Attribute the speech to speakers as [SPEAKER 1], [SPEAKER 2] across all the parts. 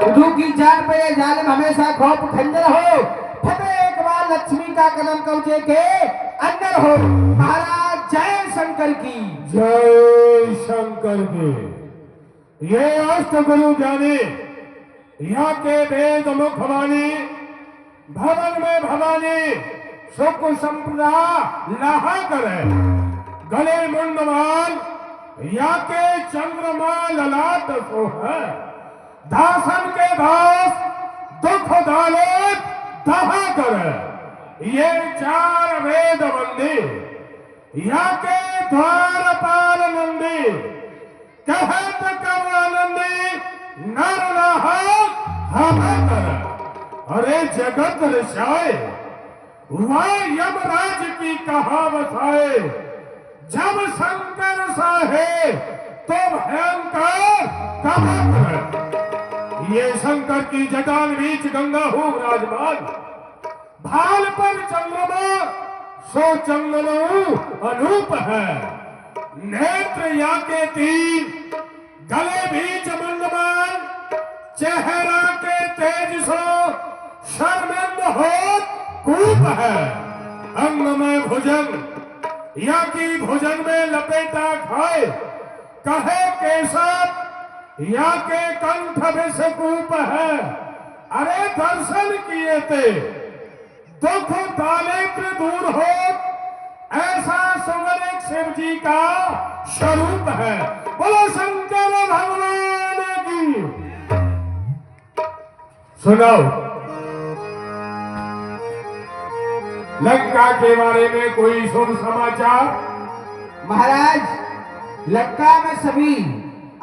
[SPEAKER 1] उदू की जान पे ये जालिम हमेशा खौफ खंजर हो, फतेह एक बार लक्ष्मी का कदम कवचे के अंदर हो। महाराज जय शंकर की।
[SPEAKER 2] जय शंकर की। ये अष्ट गुरु जाने यहाँ के वेद मुख वाणी, भवन में भवानी सुख संपदा लाहा करे, गले मुंडमाल या के चंद्रमा ललाट सो है, दासन के दास दुख दालेत दहा करे। ये चार वेद बंदी या के द्वारपाल नंदी, कहत कव आनंदी नर नहा हवा करे। अरे जगत रिसाए वह यमराज की कहावत है, जब शंकर साहे तो भयंकर कहावत है। ये शंकर की जटान बीच गंगा हो विराजमान, भाल पर चंद्रमा सो चंदनो अनूप है। नेत्र या के तीन, गले बीच मुंडमान, चेहरा के तेज सो शर्मिंद हो कूप है। अंग में भुजंग या की भुजंग में लपेटा खाए, कहे केसर या के कंठ विषकूप है। अरे दर्शन किए थे दुख दारिद्र दूर हो, ऐसा सुंदर एक शिव जी का स्वरूप है। बोलो शंकर भगवान की। सुनाओ लंका के बारे में कोई शुभ समाचार।
[SPEAKER 1] महाराज लंका में सभी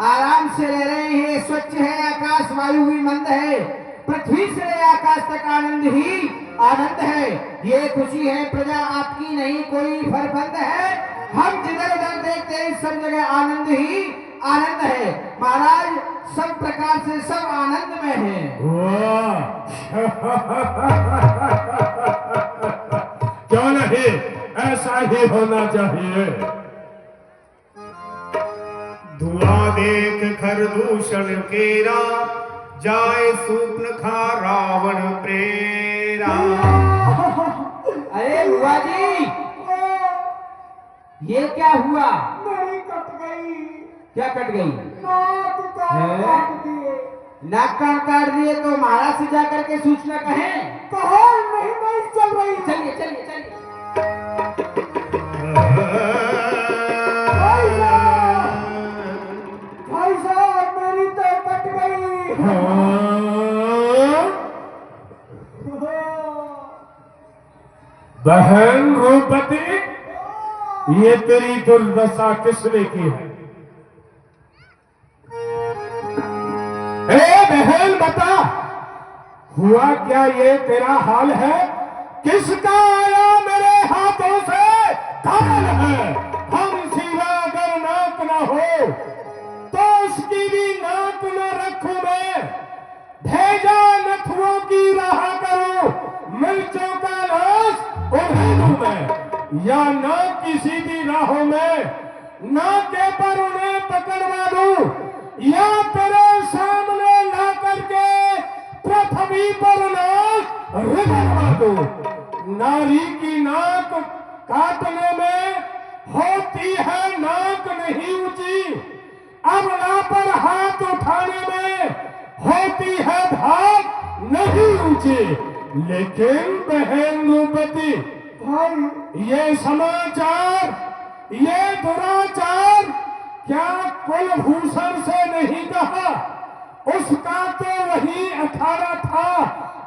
[SPEAKER 1] आराम से रह रहे हैं, स्वच्छ है, आकाश वायु भी मंद है, पृथ्वी से आकाश तक आनंद ही आनंद है। ये खुशी है प्रजा आपकी, नहीं कोई फरबंद है। हम जिधर उधर देखते हैं सब जगह आनंद ही आनंद है। महाराज सब प्रकार से सब आनंद में है।
[SPEAKER 2] क्यों नहीं, ऐसा ही होना चाहिए।
[SPEAKER 3] धुआं देख खरदूषण केरा, जाए सूर्पनखा रावण प्रेरा।
[SPEAKER 1] अरे बुआ जी ये क्या हुआ?
[SPEAKER 4] मेरी कट गई।
[SPEAKER 1] क्या कट गई?
[SPEAKER 4] नाक काट दिए।
[SPEAKER 1] नाक काट दिए तो महाराज से जाकर के सूचना कहें।
[SPEAKER 4] कहो नहीं मैं चल रही हूँ।
[SPEAKER 1] चलिए चलिए चलिए।
[SPEAKER 4] भाई साहब मेरी तो कट गई।
[SPEAKER 2] बहन रूपती, ये तेरी दुर्दशा किसने की है? ए बहन बता, हुआ क्या ये तेरा हाल है? किसका आया मेरे हाथों से घायल है? हम सिवा अगर नाक न हो तो उसकी भी नाक न रखूं मैं। भेजा नथुओं की राह करूं, मिर्चों का नाश उन्हें दूं मैं, या ना किसी भी राहों में नाके पर उन्हें पकड़वा दूं, या तेरे सामने ला करके पृथ्वी पर नाक रगड़वा दूं। नारी की नाक काटने में होती है नाक नहीं ऊंची, अबला पर हाथ उठाने में होती है धाक नहीं ऊंची। लेकिन बहन रूपती
[SPEAKER 4] भाई
[SPEAKER 2] ये समाचार, ये दुराचार क्या कुलभूषण से नहीं कहा? उसका तो वही अखाड़ा था,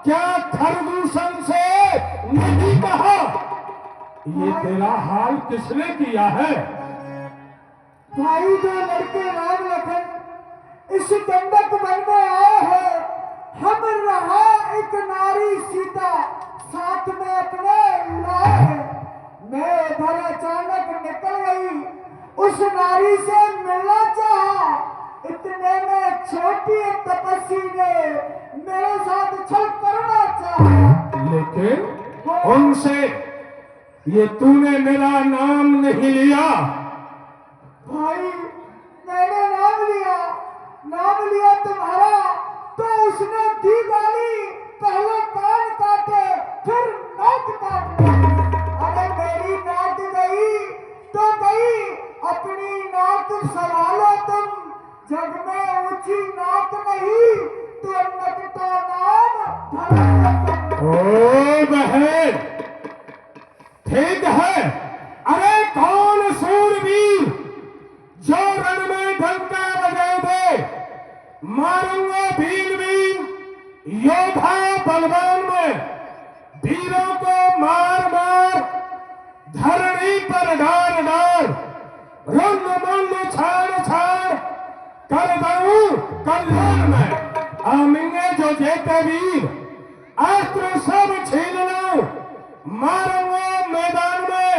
[SPEAKER 2] क्या खरदूषण से नहीं कहा? ये तेरा हाल किसने किया है?
[SPEAKER 4] भाई जो लड़के राम लखन इस दंडक वन में आए हैं, हम रहा एक नारी सीता साथ में अपने लाए हैं। मैं इधर अचानक निकल गई, उस नारी से मिलना चाहा, इतने में छोटी तपस्वी ने मेरे साथ छल करना चाहा।
[SPEAKER 2] लेकिन उनसे ये तूने मेरा नाम नहीं लिया।
[SPEAKER 4] भाई मैंने नाम लिया तुम्हारा, तो नाक नहीं तो नकटा नाम धर्म।
[SPEAKER 2] ओ बहन, ठीक है। अरे कौन सूरवीर जो रण में डंका बजा दे, मारूंगा भील वीर योद्धा बलवान में, वीरों को मार मार धरणी पर डाल डाल, रुंड मुंड छाड़ छाड़ कर दूं कल्याण में। आमेंगे जो जेते वीर अस्त्र सब छीन लो, मारूंगा मैदान में,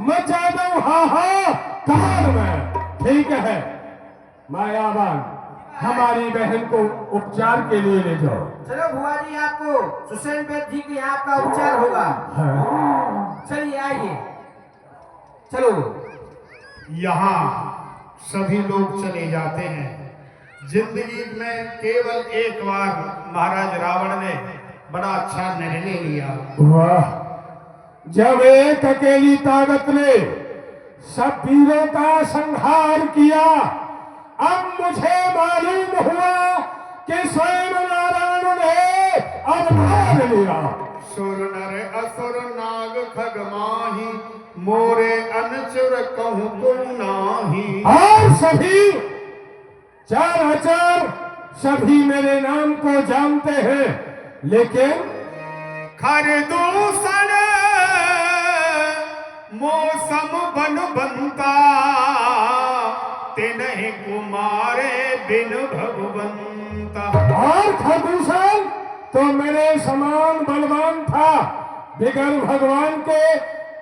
[SPEAKER 2] मचा दूं हाहाकार में। ठीक है मायावान, हमारी बहन को उपचार के लिए ले जाओ।
[SPEAKER 1] चलो बुआ जी, आपको सुसेन बेद जी के यहाँ आपका उपचार होगा।
[SPEAKER 2] हाँ।
[SPEAKER 1] चलिए आइए, चलो।
[SPEAKER 3] यहाँ सभी लोग चले जाते हैं। जिंदगी में केवल एक बार महाराज रावण ने बड़ा अच्छा निर्णय लिया।
[SPEAKER 2] वाह, जब एक अकेली ताकत ने सब वीरों का संहार किया, अब मुझे मालूम हुआ कि स्वयं नारायण ने अवतार लिया।
[SPEAKER 3] सुर नर असुर नाग खग माही, मोरे अनचुर कहूँ को नाही।
[SPEAKER 2] और सभी चराचर सभी मेरे नाम को जानते हैं, लेकिन
[SPEAKER 3] खरदूषण मौसम बन बनता, तिन्ह कुमारे बिन भगवंता।
[SPEAKER 2] और खरदूषण तो मेरे समान बलवान था, बिगर भगवान के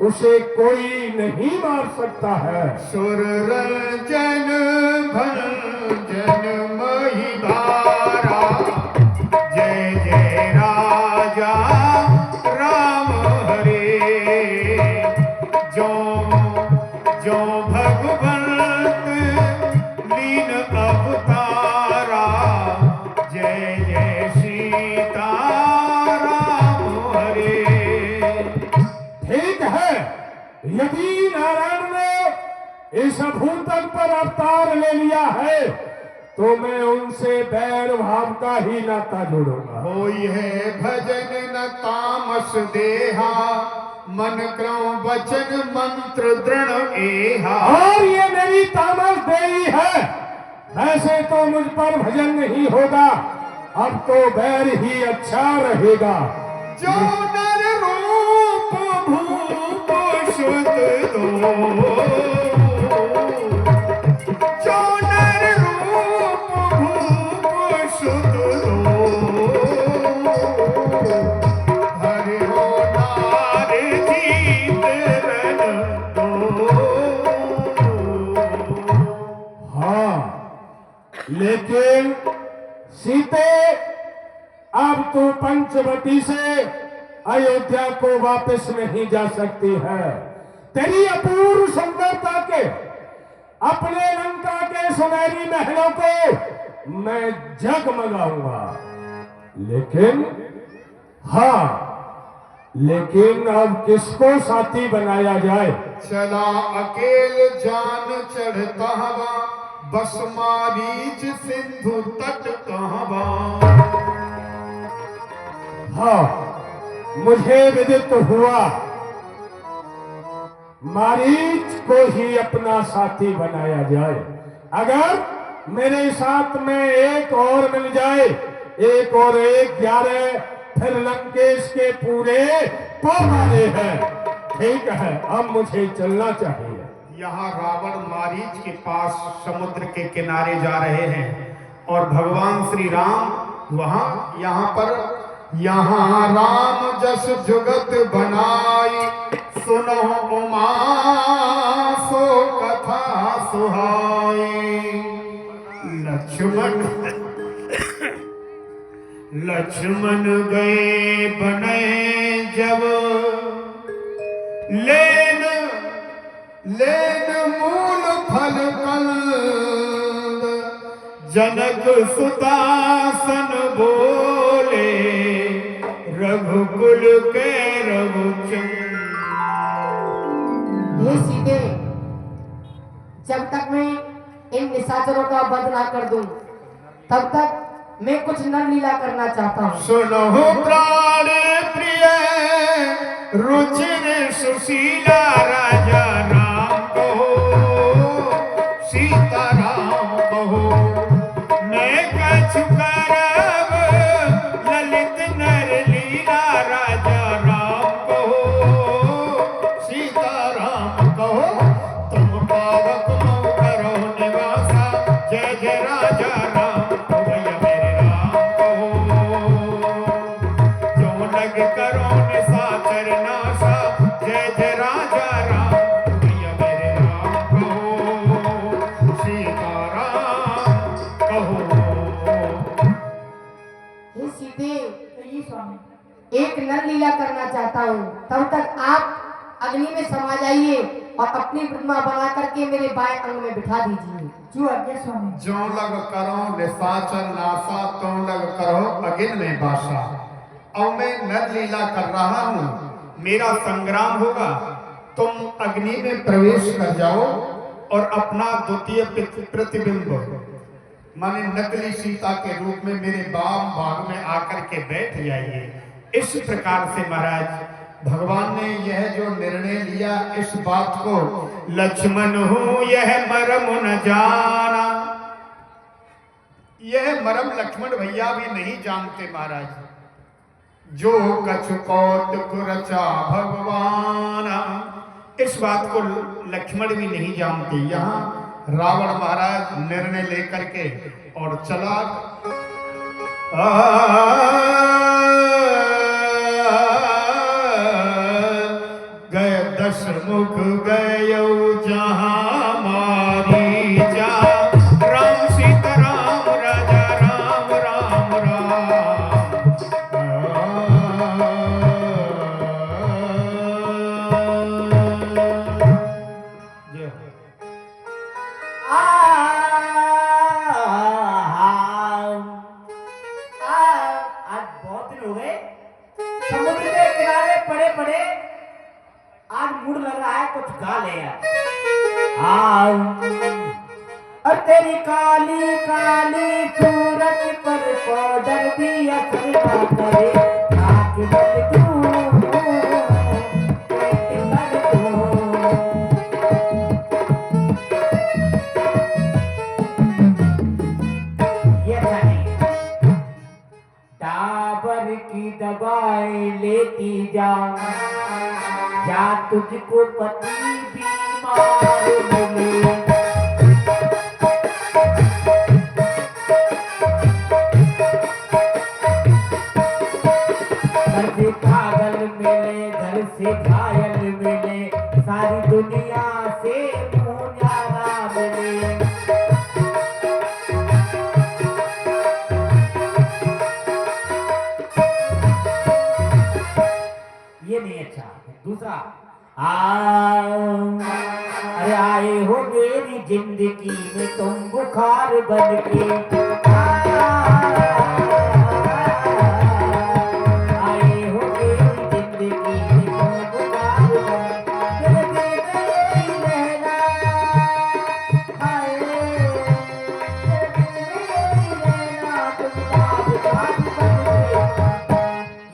[SPEAKER 2] उसे कोई नहीं मार सकता है।
[SPEAKER 3] सुर रंजन भंजन महिधारा, जय जय राजा राम हरे। जो जो भगवंत लीन अवतारा, जय जय सीता राम हरे।
[SPEAKER 2] ठीक है, यदि नारायण ने इस भूतल पर अवतार ले लिया है तो मैं उनसे बैर भाव का ही नाता जोड़ूंगा।
[SPEAKER 3] होई है भजन न तामस देहा, मन क्रम वचन मंत्र दृढ़ एहा।
[SPEAKER 2] और ये मेरी तामस देही है, वैसे तो मुझ पर भजन नहीं होगा, अब तो बैर ही अच्छा रहेगा।
[SPEAKER 3] जो नर रूप भूप शुद्ध दो, जो नर रूप भूप शुद्ध दो, हरि हो नार जीत रन दो।
[SPEAKER 2] हाँ, लेकिन सीते, अब तू पंचवटी से अयोध्या को वापस नहीं जा सकती है। तेरी अपूर्व सुंदरता के अपने लंका के सुनहरी महलों को मैं जगमगाऊंगा, लेकिन हाँ, लेकिन अब किसको साथी बनाया जाए?
[SPEAKER 3] चला अकेल जान चढ़ता हवा, बस मारीच सिंधु तट कहवा।
[SPEAKER 2] हाँ, मुझे विदित हुआ मारीच को ही अपना साथी बनाया जाए। अगर मेरे साथ में एक और मिल जाए, एक और एक 11, फिर लंकेश के पूरे मारे हैं। ठीक है, अब मुझे चलना चाहिए।
[SPEAKER 3] यहाँ रावण मारीच के पास समुद्र के किनारे जा रहे हैं और भगवान श्री राम वहाँ यहाँ राम जस जुगत बनाई, सुनो उमा सो कथा सुहाई। लक्ष्मण गए बने जब, लेन मूल फल कंद, जनक सुतासन बोले, रघुकुल के रघुचंद।
[SPEAKER 5] ये सीधे, जब तक मैं इन निशाचरों का वध ना कर दूं,
[SPEAKER 1] तब तक मैं कुछ नर लीला करना चाहता हूँ।
[SPEAKER 3] सुनो प्राण प्रिय रुचिर सुशीला राजा राम कहो, सीता राम कहो, मैं कछु करब ललित नर लीला राजा राम कहो, सीता राम कहो, तुम पावक मऊ करो निवासा, जय जय राजा राम भैया मेरे राम कहो, जो लग करो निशाचर नाशा, जय जय राजा राम भैया मेरे राम कहो, सीता राम कहो।
[SPEAKER 1] हे सीते,
[SPEAKER 4] कहिए स्वामी।
[SPEAKER 1] एक नर लीला करना चाहता हूँ, तब तक आप अग्नि में समा जाइए और अपनी प्रतिमा बना करके मेरे बाएं अंग में बिठा दीजिए।
[SPEAKER 4] जो आज्ञा स्वामी।
[SPEAKER 3] जो लग करो निशाचर नाशा, तुम लग करो अगिन में बासा। अब मैं नर लीला कर रहा हूँ, मेरा संग्राम होगा, तुम अग्नि में प्रवेश कर जाओ और अपना द्वितीय प्रतिबिंब माने नकली सीता के रूप में मेरे वाम भाग में आकर के बैठ जाइए। इस प्रकार से महाराज भगवान ने यह जो निर्णय लिया, इस बात को लक्ष्मण हूँ यह मरम न जाना, यह मरम लक्ष्मण भैया भी नहीं जानते महाराज। जो कछु कौतुक रचा भगवान, इस बात को लक्ष्मण भी नहीं जानते। यहाँ रावण महाराज निर्णय लेकर के और चला गए दशमुख गयो जहाँ मारी जा, राम सीता राम राजा राम राम राम।
[SPEAKER 1] आज बहुत दिन हो गए समुद्र के किनारे पड़े पड़े, आज मूड लग रहा है कुछ गा ले यार। और तेरी काली काली सूरज पर पाउडर भी असर ना करे, नाक बंद तू डाबर की दवाई लेती जाऊं, या तुझको पति बीमार मिले। घर से पागल मिले, घर से घायल मिले, सारी दुनिया से मुँह न्यारा मिले। ये नहीं अच्छा। दूसरा, अरे आए हो मेरी जिंदगी में तुम बुखार बन के, आए हो मेरी जिंदगी में तुम बुखार बन के, रहना आए रहना तुम बुखार बन के।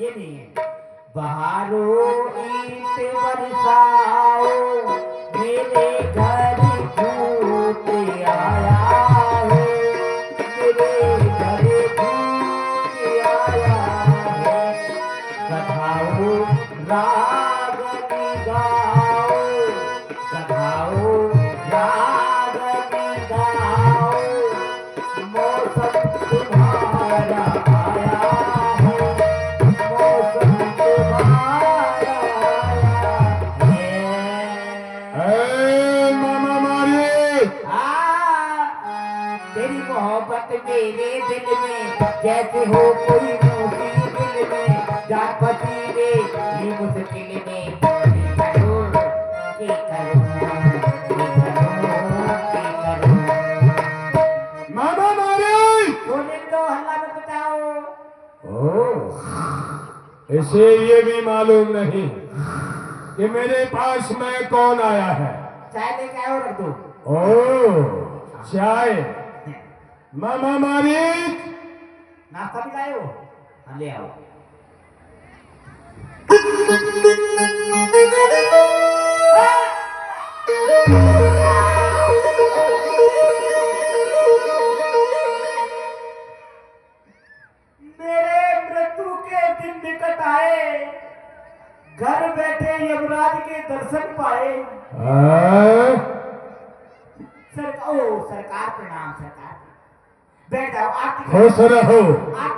[SPEAKER 1] ये नहीं है। बहारो ईंट बरसाओ, मेरे घर भूत आया है, मेरे घर भूत आया है। गधाओ राग गाओ, गधाओ राग गाओ, मौसम तुम्हारा आया है, मौसम तेरी मोहब्बत मेरे दिल में, जैसे हो कोई मोती दिल में, जात पति रे ये मुश्किल में, करो के करो
[SPEAKER 2] मामा मारे
[SPEAKER 1] बोले तो हल्ला में बताओ।
[SPEAKER 2] इसे ये भी मालूम नहीं कि मेरे पास में कौन आया है।
[SPEAKER 1] चाय लेके आओ, रख दो।
[SPEAKER 2] ओ चाय, मामा मारिच
[SPEAKER 1] नाश्ता भी लाए हो? हाँ, ले आओ।
[SPEAKER 4] मेरे मृत्यु के दिन निकट आए, घर बैठे यमराज के दर्शन पाए।
[SPEAKER 1] सरकार प्रणाम सरकार। बैठ जाओ, आरती
[SPEAKER 2] खुश रहो।